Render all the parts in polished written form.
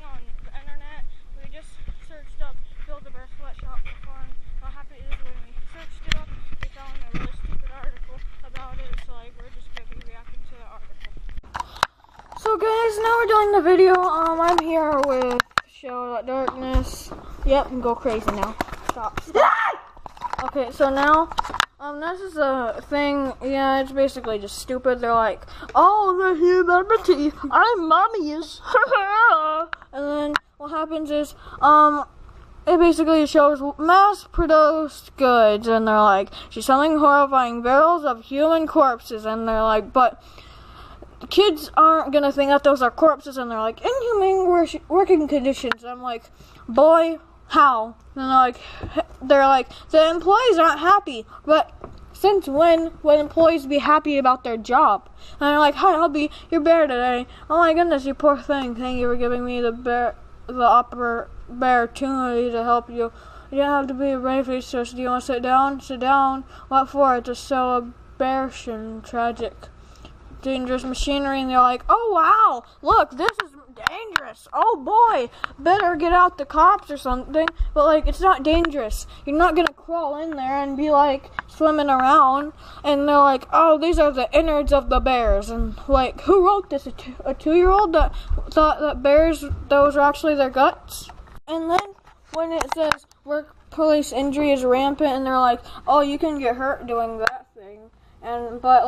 on the internet. We just searched up Build-A-Bear sweatshop for fun. How happy it is when we searched it up. We found a really stupid article about it, so like we're just gonna be reacting to the article. So guys, now we're doing the video. I'm here with shadow.darkness. Yep, and go crazy now. Stop. Okay, so now, this is a thing, yeah, it's basically just stupid. They're like, oh, the humanity, I'm mommy's. And then what happens is, it basically shows mass-produced goods, and they're like, she's selling horrifying barrels of human corpses, and they're like, but kids aren't gonna think that those are corpses, and they're like, inhumane working conditions. I'm like, boy, how? And they're like, the employees aren't happy, but since when would employees be happy about their job? And they're like, hi, I'll be your bear today. Oh my goodness, you poor thing. Thank you for giving me the opportunity to help you. You don't have to be a brave face. So do you want to sit down? Sit down. What for? It's a celebration. Tragic. Dangerous machinery. And they're like, oh wow, look, this is dangerous. Oh boy, better get out the cops or something. But like, it's not dangerous. You're not gonna crawl in there and be like swimming around. And they're like, oh, these are the innards of the bears. And like, who wrote this? A 2-year-old that thought that bears, those are actually their guts? And then when it says workplace injury is rampant, and they're like, oh, you can get hurt doing that thing. And but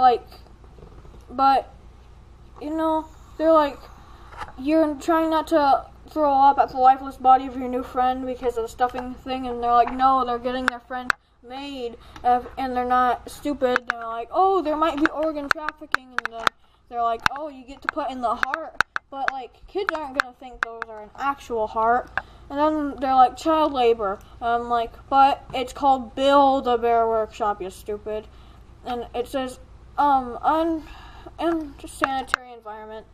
you know, they're like, you're trying not to throw up at the lifeless body of your new friend because of the stuffing thing, and they're like, no, they're getting their friend made, and they're not stupid. They're like, oh, there might be organ trafficking, and then they're like, oh, you get to put in the heart, but like, kids aren't gonna think those are an actual heart. And then they're like, child labor. I'm like, but it's called Build-A-Bear Workshop, you stupid. And it says, sanitary environment.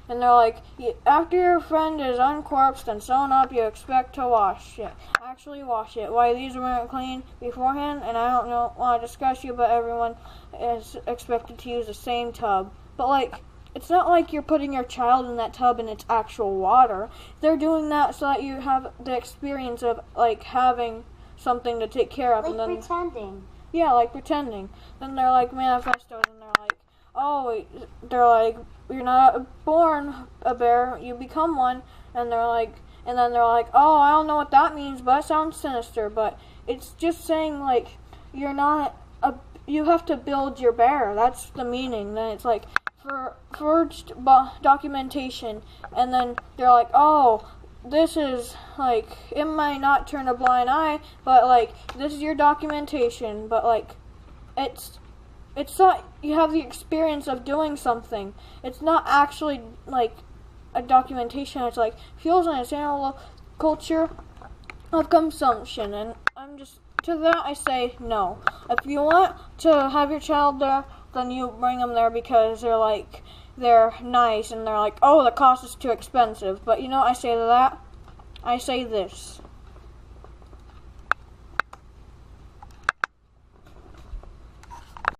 And they're like, after your friend is uncorpsed and sewn up, you expect to wash it. Actually wash it. Why these weren't clean beforehand, and I don't want to discuss you, but everyone is expected to use the same tub. But like, it's not like you're putting your child in that tub and it's actual water. They're doing that so that you have the experience of like having something to take care of. Like, and then, pretending. Yeah, like pretending. Then they're like manifestos, and they're like, oh, they're like, you're not born a bear, you become one. And they're like, and then they're like, oh, I don't know what that means, but it sounds sinister. But it's just saying like, you're not you have to build your bear. That's the meaning. Then it's like forged documentation. And then they're like, oh, this is like, it might not turn a blind eye, but like, this is your documentation. But like, it's not, you have the experience of doing something. It's not actually like a documentation. It's like fuels in its animal culture of consumption. And to that I say no. If you want to have your child there, then you bring them there because they're nice, and they're like, oh, the cost is too expensive. But you know what I say to that? I say this.